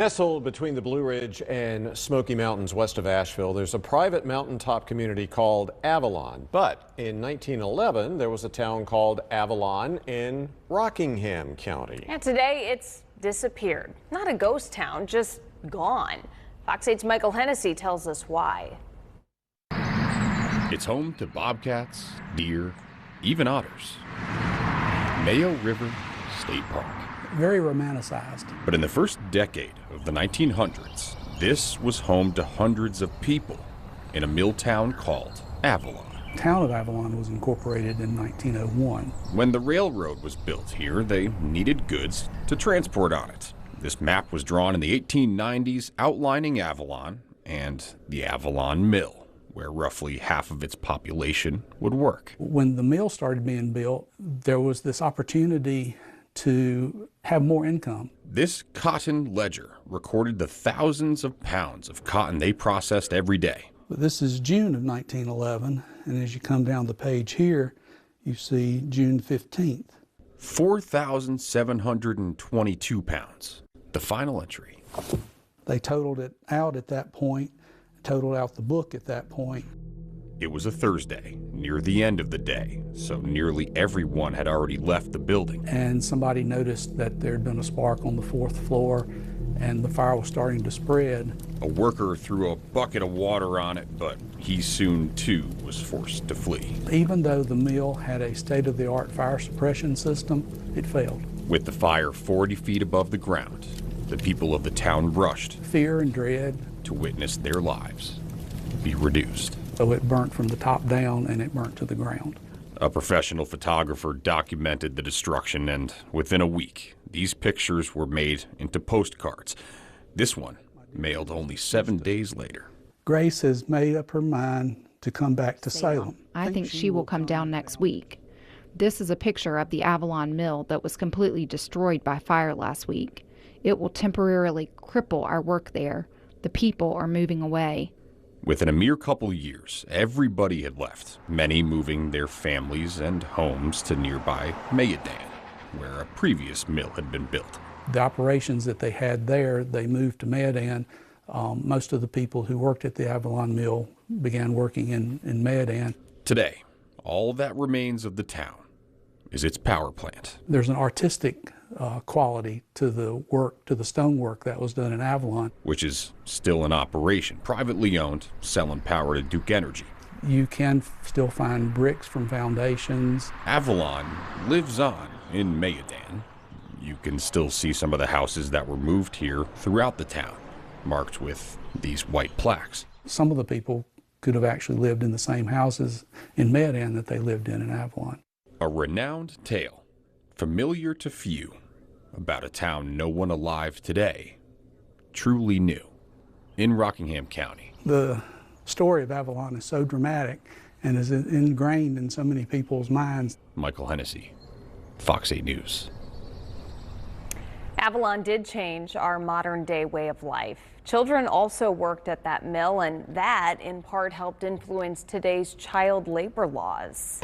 Nestled between the Blue Ridge and Smoky Mountains west of Asheville, there's a private mountaintop community called Avalon. But in 1911, there was a town called Avalon in Rockingham County. And today it's disappeared. Not a ghost town, just gone. Fox 8's Michael Hennessy tells us why. It's home to bobcats, deer, even otters. Mayo River State Park. Very romanticized. But in the first decade of the 1900s, this was home to hundreds of people in a mill town called Avalon. The town of Avalon was incorporated in 1901. When the railroad was built here, they needed goods to transport on it. This map was drawn in the 1890s outlining Avalon and the Avalon Mill, where roughly half of its population would work. When the mill started being built, there was this opportunity to have more income. This cotton ledger recorded the thousands of pounds of cotton they processed every day. But this is June of 1911, and as you come down the page here, you see June 15th. 4,722 pounds. The final entry. They totaled it out at that point, totaled out the book at that point. It was a Thursday, near the end of the day, so nearly everyone had already left the building. And somebody noticed that there had been a spark on the fourth floor and the fire was starting to spread. A worker threw a bucket of water on it, but he soon too was forced to flee. Even though the mill had a state-of-the-art fire suppression system, it failed. With the fire 40 feet above the ground, the people of the town rushed. Fear and dread. To witness their lives be reduced. So it burnt from the top down and it burnt to the ground. A professional photographer documented the destruction, and within a week, these pictures were made into postcards. This one mailed only 7 days later. Grace has made up her mind to come back to Salem. I think she will come down next week. This is a picture of the Avalon Mill that was completely destroyed by fire last week. It will temporarily cripple our work there. The people are moving away. Within a mere couple years, everybody had left, many moving their families and homes to nearby Mayodan, where a previous mill had been built. The operations that they had there, they moved to Mayodan. Most of the people who worked at the Avalon Mill began working in Mayodan. Today, all that remains of the town is its power plant. There's an artistic quality to the work, to the stonework that was done in Avalon. Which is still in operation, privately owned, selling power to Duke Energy. You can still find bricks from foundations. Avalon lives on in Mayodan. You can still see some of the houses that were moved here throughout the town, marked with these white plaques. Some of the people could have actually lived in the same houses in Mayodan that they lived in Avalon. A renowned tale, familiar to few, about a town no one alive today truly knew, in Rockingham County. The story of Avalon is so dramatic and is ingrained in so many people's minds. Michael Hennessy, Fox 8 News. Avalon did change our modern day way of life. Children also worked at that mill, and that in part helped influence today's child labor laws.